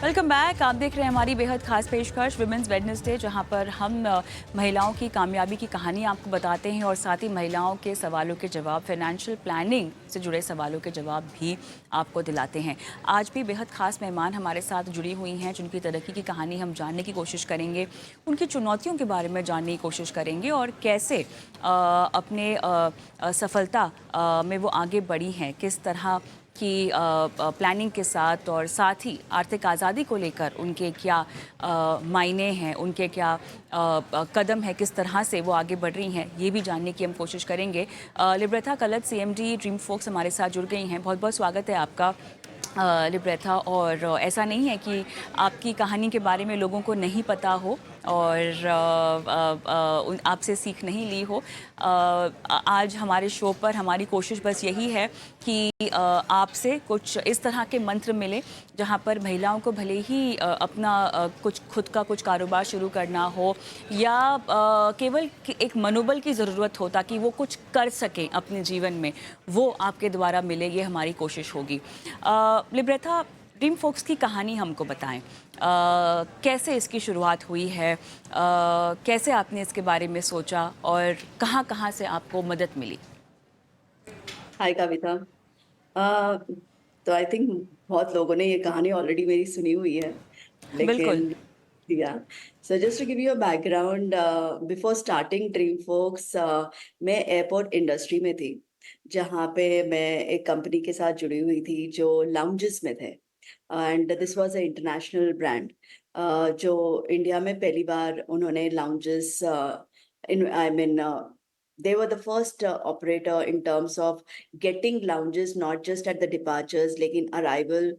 Welcome back. आप देख रहे हैं हमारी बेहद खास पेशकश विमेंस वेडनेसडे, जहां पर हम महिलाओं की कामयाबी की कहानी आपको बताते हैं और साथ ही महिलाओं के सवालों के जवाब, फाइनेंशियल प्लानिंग से जुड़े सवालों के जवाब भी आपको दिलाते हैं। आज भी बेहद खास मेहमान हमारे साथ जुड़ी हुई हैं, जिनकी तरक्की की कहानी हम जानने की कोशिश करेंगे, उनकी चुनौतियों के बारे में जानने की कोशिश करेंगे और कैसे अपने सफलता में वो आगे बढ़ी हैं, किस तरह की प्लानिंग के साथ और साथ ही आर्थिक आज़ादी को लेकर उनके क्या मायने हैं, उनके क्या कदम है, किस तरह से वो आगे बढ़ रही हैं, ये भी जानने की हम कोशिश करेंगे। लिब्रेथा कलत, सीएमडी ड्रीम फोक्स हमारे साथ जुड़ गई हैं। बहुत बहुत स्वागत है आपका लिब्रेथा। और ऐसा नहीं है कि आपकी कहानी के बारे में लोगों को नहीं पता हो और आपसे सीख नहीं ली हो। आज हमारे शो पर हमारी कोशिश बस यही है कि आपसे कुछ इस तरह के मंत्र मिले जहां पर महिलाओं को भले ही अपना कुछ खुद का कुछ कारोबार शुरू करना हो या केवल एक मनोबल की ज़रूरत हो ताकि वो कुछ कर सकें अपने जीवन में, वो आपके द्वारा मिले, ये हमारी कोशिश होगी। लिब्रेथा, ड्रीम फोक्स की कहानी हमको बताएं। कैसे इसकी शुरुआत हुई है, कैसे आपने इसके बारे में सोचा और कहाँ कहाँ से आपको मदद मिली? हाय कविता। अ, तो आई थिंक बहुत लोगों ने ये कहानी ऑलरेडी मेरी सुनी हुई है, बिल्कुल। लेकिन या so just to give you a background, before starting Dream Folks मैं एयरपोर्ट इंडस्ट्री में थी, जहाँ पे मैं एक कंपनी के साथ जुड़ी हुई थी जो लाउंजेस में थे। And this was a international brand जो इंडिया में पहली बार उन्होंने lounges in I mean they were the first operator in terms of getting lounges not just at the departures लेकिन arrival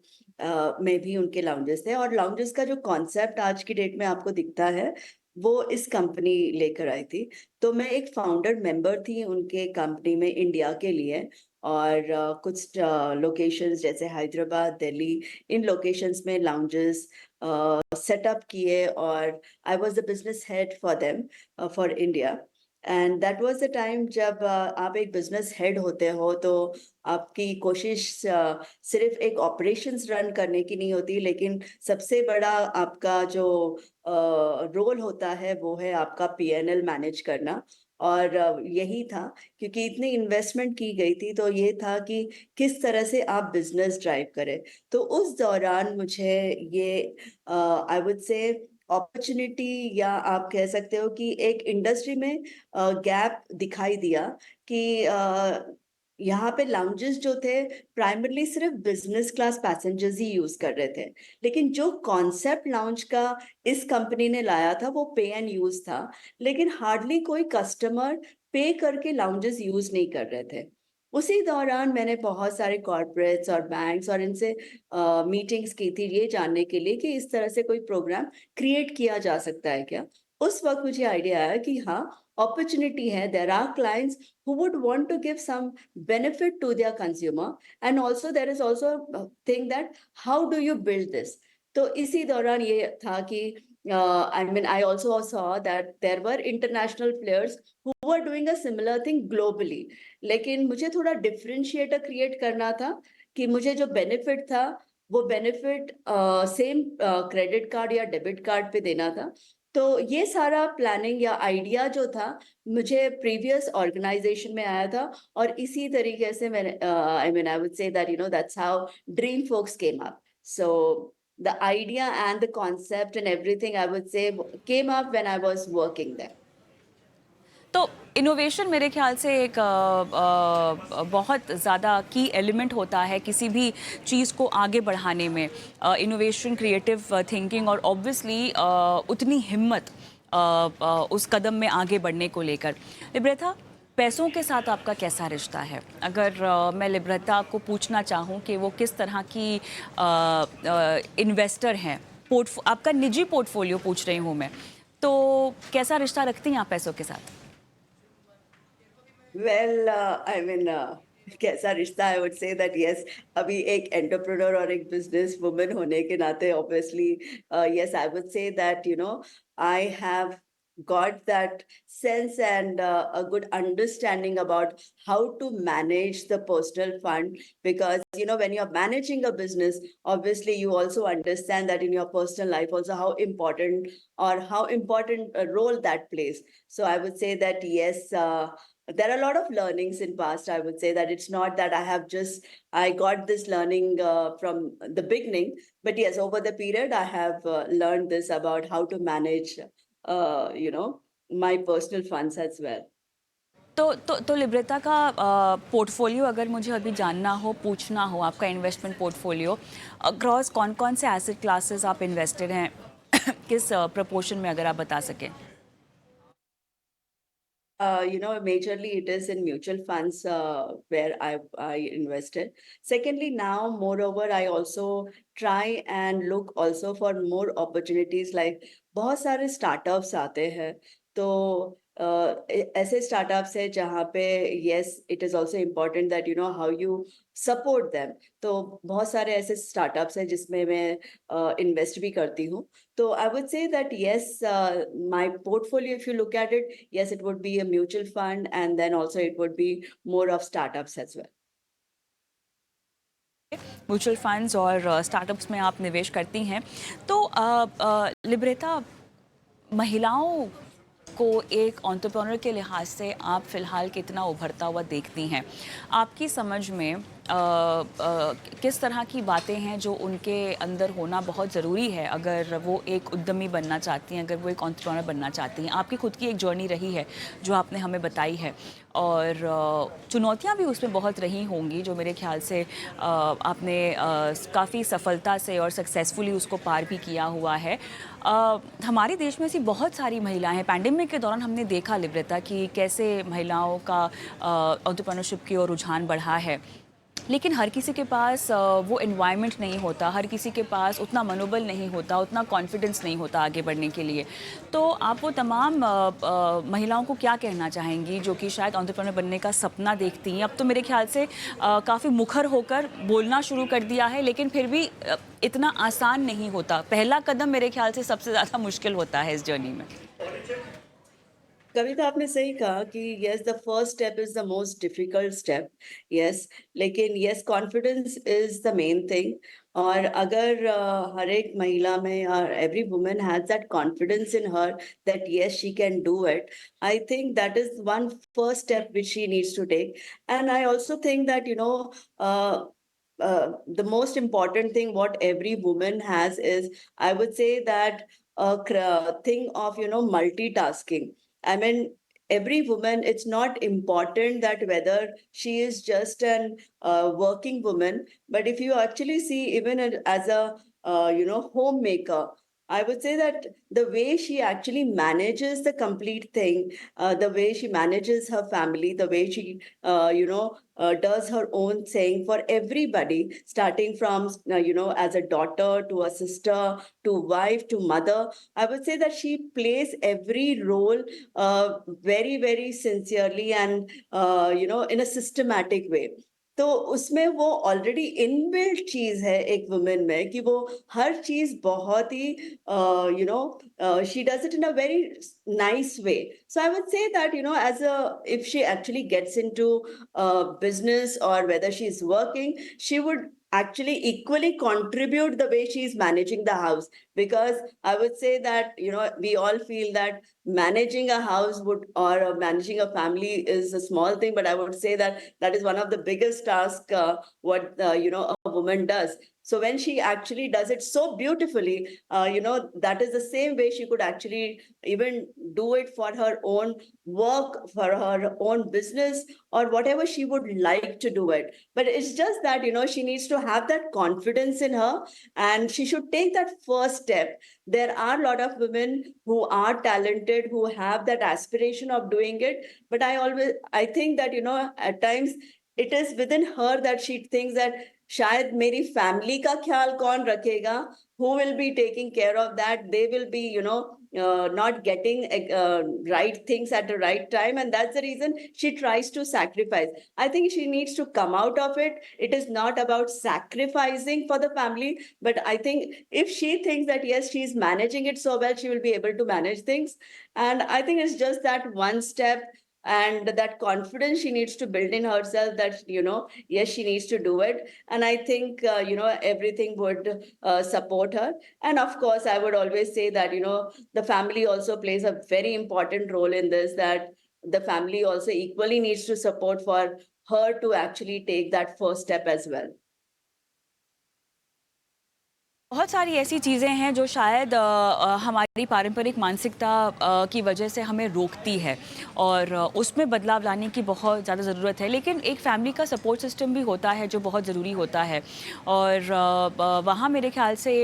में भी उनके lounges थे। और lounges का जो concept आज की डेट में आपको दिखता है वो इस कंपनी लेकर आई थी। तो मैं एक फाउंडर मेंबर थी उनके कंपनी में इंडिया के लिए। और कुछ लोकेशंस जैसे हैदराबाद, दिल्ली, इन लोकेशंस में लाउंजेस सेटअप किए और I was the business head for them for India. And that was the time जब आप एक बिजनेस हेड होते हो तो आपकी कोशिश सिर्फ एक ऑपरेशंस रन करने की नहीं होती, लेकिन सबसे बड़ा आपका जो रोल होता है वो है आपका पीएनएल मैनेज करना। और यही था, क्योंकि इतनी इन्वेस्टमेंट की गई थी तो ये था कि किस तरह से आप बिजनेस ड्राइव करें। तो उस दौरान मुझे ये आई वुड से अपॉर्चुनिटी या आप कह सकते हो कि एक इंडस्ट्री में गैप दिखाई दिया कि यहाँ पे लाउंजेस जो थे प्राइमरली सिर्फ बिजनेस क्लास पैसेंजर्स ही यूज कर रहे थे, लेकिन जो कॉन्सेप्ट लाउंज का इस कंपनी ने लाया था वो पे एंड यूज था। लेकिन हार्डली कोई कस्टमर पे करके लाउंजेस यूज नहीं कर रहे थे। उसी दौरान मैंने बहुत सारे कॉर्पोरेट्स और बैंक्स और इनसे मीटिंग्स की थी ये जानने के लिए कि इस तरह से कोई प्रोग्राम क्रिएट किया जा सकता है क्या। उस वक्त मुझे आइडिया आया कि हाँ, अपॉर्चुनिटी है। There are clients who would want to give some benefit to their consumer, and also there is also a thing that how do you build this। तो इसी दौरान ये था कि I mean I also saw that there were international players who were doing a similar thing globally, लेकिन मुझे थोड़ा differentiator create करना था कि मुझे जो बेनिफिट था वो बेनिफिट सेम क्रेडिट कार्ड या डेबिट कार्ड पे देना था। तो ये सारा प्लानिंग या आइडिया जो था मुझे प्रीवियस ऑर्गेनाइजेशन में आया था। और इसी तरीके से मैंने I mean I would say that you know that's how Dream Folks came up. So the idea and the concept and everything I would say came up when I was working there. तो innovation मेरे ख्याल से एक बहुत ज़्यादा की element होता है किसी भी चीज़ को आगे बढ़ाने में। इनोवेशन, क्रिएटिव थिंकिंग और ऑब्वियसली उतनी हिम्मत उस कदम में आगे बढ़ने को लेकर। लिब्रेथा, पैसों के साथ आपका कैसा रिश्ता है? अगर मैं लिब्रेथा को पूछना चाहूँ कि वो किस तरह की इन्वेस्टर हैं, आपका निजी पोर्टफोलियो पूछ रही हूँ मैं, तो कैसा रिश्ता रखती हैं आप पैसों के साथ? वेल आई मीन कैसा रिश्ता, आई वुड से दैट यस, अभी एक एंटरप्रेन्योर और एक बिजनेस वुमन होने के नाते obviously yes I would say that you no I have got that sense and a good understanding about how to manage the personal fund, because when you're managing a business, obviously you also understand that in your personal life also how important, or how important a role that plays. So I would say that yes, there are a lot of learnings in past. I would say that it's not that I got this learning from the beginning, but yes, over the period I have learned this about how to manage my personal funds as well. तो लिब्रेटा का portfolio अगर मुझे अभी जानना हो, पूछना हो, आपका इन्वेस्टमेंट पोर्टफोलियो अक्रॉस कौन-कौन से एसेट क्लासेस आप इन्वेस्टेड हैं, किस प्रपोर्शन में अगर आप बता सकें? Majorly it is in mutual funds where I invested. Secondly, now moreover, I also try and look also for more opportunities. Like बहुत सारे startups आते हैं, तो ऐसे startups है जहाँ पे yes, it is also important that how you support them. तो बहुत सारे ऐसे startups हैं जिसमें मैं invest भी करती हूँ. So I would say that yes, my portfolio, if you look at it, yes, it would be a mutual fund, and then also it would be more of startups as well. Mutual funds और startups में आप निवेश करती हैं, तो लिब्रेटा महिलाओं को एक एंटरप्रेन्योर के लिहाज से आप फ़िलहाल कितना उभरता हुआ देखती हैं? आपकी समझ में किस तरह की बातें हैं जो उनके अंदर होना बहुत ज़रूरी है अगर वो एक उद्यमी बनना चाहती हैं, अगर वो एक एंटरप्रेन्योर बनना चाहती हैं? आपकी खुद की एक जर्नी रही है जो आपने हमें बताई है, और चुनौतियाँ भी उसमें बहुत रही होंगी जो मेरे ख़्याल से आपने काफ़ी सफलता से और सक्सेसफुली उसको पार भी किया हुआ है। हमारे देश में ऐसी बहुत सारी महिलाएं हैं। पैंडेमिक के दौरान हमने देखा लिब्रेटा कि कैसे महिलाओं का एंटरप्रेन्योरशिप की ओर रुझान बढ़ा है, लेकिन हर किसी के पास वो एनवायरनमेंट नहीं होता, हर किसी के पास उतना मनोबल नहीं होता, उतना कॉन्फिडेंस नहीं होता आगे बढ़ने के लिए। तो आप वो तमाम महिलाओं को क्या कहना चाहेंगी जो कि शायद एंटरप्रेन्योर बनने का सपना देखती हैं? अब तो मेरे ख्याल से काफ़ी मुखर होकर बोलना शुरू कर दिया है, लेकिन फिर भी इतना आसान नहीं होता। पहला कदम मेरे ख्याल से सबसे ज़्यादा मुश्किल होता है इस जर्नी में। कविता, आपने सही कहा कि yes, the first step is the most difficult step. Yes, लेकिन yes, confidence is the main thing. और अगर हर एक महिला में, और every woman has that confidence in her that yes, she can do it. I think that is one first step which she needs to take. And I also think that the most important thing what every woman has is, I would say that a thing of multitasking. I mean, every woman, it's not important that whether she is just an working woman, but if you actually see, even as a homemaker, I would say that the way she actually manages the complete thing, the way she manages her family, the way she does her own thing for everybody, starting from as a daughter to a sister to wife to mother. I would say that she plays every role very, very sincerely and in a systematic way. तो उसमें वो already inbuilt चीज है एक women में कि वो हर चीज बहुत ही she does it in a very nice way. So I would say that as a if she actually gets into business or whether she's working, she would actually equally contribute the way she's managing the house. Because I would say that we all feel that managing a house would, or managing a family is a small thing, but I would say that that is one of the biggest tasks what a woman does. So when she actually does it so beautifully, that is the same way she could actually even do it for her own work, for her own business, or whatever she would like to do it. But it's just that she needs to have that confidence in her, and she should take that first step. There are a lot of women who are talented, who have that aspiration of doing it, but I think that at times it is within her that she thinks that शायद मेरी family का ख्याल कौन रखेगा, who will be taking care of that, they will be not getting right things at the right time, and that's the reason she tries to sacrifice. I think she needs to come out of it. It is not about sacrificing for the family, but I think if she thinks that yes, she's managing it so well, she will be able to manage things. And I think it's just that one step and that confidence she needs to build in herself, that yes, she needs to do it. And I think everything would support her. And of course, I would always say that the family also plays a very important role in this, that the family also equally needs to support for her to actually take that first step as well. बहुत सारी ऐसी चीज़ें हैं जो शायद हमारी पारंपरिक मानसिकता की वजह से हमें रोकती है और उसमें बदलाव लाने की बहुत ज़्यादा ज़रूरत है, लेकिन एक फैमिली का सपोर्ट सिस्टम भी होता है जो बहुत ज़रूरी होता है। और वहाँ मेरे ख्याल से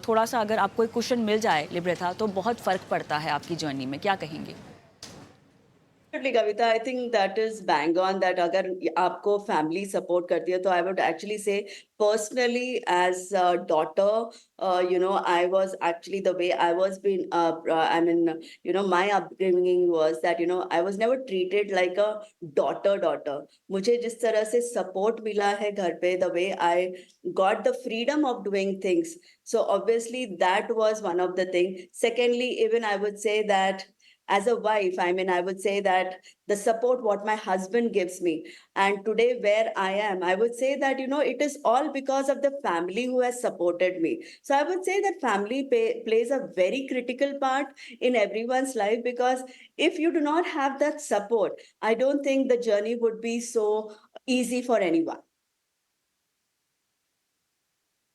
थोड़ा सा अगर आपको एक कुशन मिल जाए लिब्रेथा, तो बहुत फ़र्क पड़ता है आपकी जर्नी में। क्या कहेंगे? Absolutely, Kavita. I think that is bang on, that अगर आपको फैमिली सपोर्ट करती है, तो आई वुड एक्चुअली से personally as a daughter, I was actually, the way I was being, I mean, my upbringing was that, I was never treated like a daughter. मुझे जिस तरह से support मिला है घर पे, the way I got the freedom of doing things. So obviously that was one of the things. Secondly, even I would say that as a wife, I mean, I would say that the support what my husband gives me, and today where I am, I would say that, it is all because of the family who has supported me. So I would say that family plays a very critical part in everyone's life, because if you do not have that support, I don't think the journey would be so easy for anyone.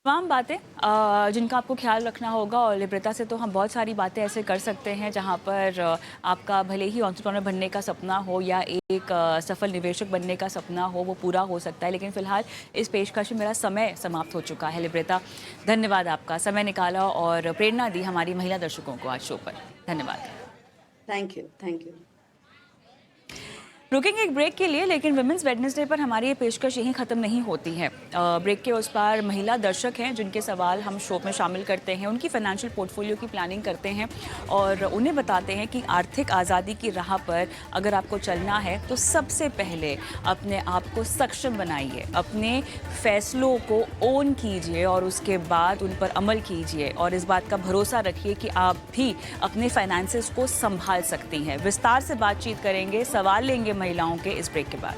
तमाम बातें जिनका आपको ख्याल रखना होगा, और लिब्रेटा से तो हम बहुत सारी बातें ऐसे कर सकते हैं जहां पर आपका भले ही एंटरप्रेन्योर बनने का सपना हो या एक सफल निवेशक बनने का सपना हो, वो पूरा हो सकता है। लेकिन फ़िलहाल इस पेशकश में मेरा समय समाप्त हो चुका है। लिब्रेटा, धन्यवाद, आपका समय निकाला और प्रेरणा दी हमारी महिला दर्शकों को आज शो पर। धन्यवाद। Thank you. रुकेंगे एक ब्रेक के लिए, लेकिन वुमेंस वेडनेसडे पर हमारी ये पेशकश यहीं ख़त्म नहीं होती है। ब्रेक के उस पार महिला दर्शक हैं जिनके सवाल हम शो में शामिल करते हैं, उनकी फाइनेंशियल पोर्टफोलियो की प्लानिंग करते हैं और उन्हें बताते हैं कि आर्थिक आज़ादी की राह पर अगर आपको चलना है तो सबसे पहले अपने आप को सक्षम बनाइए, अपने फ़ैसलों को ओन कीजिए और उसके बाद उन पर अमल कीजिए और इस बात का भरोसा रखिए कि आप भी अपने फाइनेंसेस को संभाल सकती हैं। विस्तार से बातचीत करेंगे, सवाल लेंगे महिलाओं के इस ब्रेक के बाद।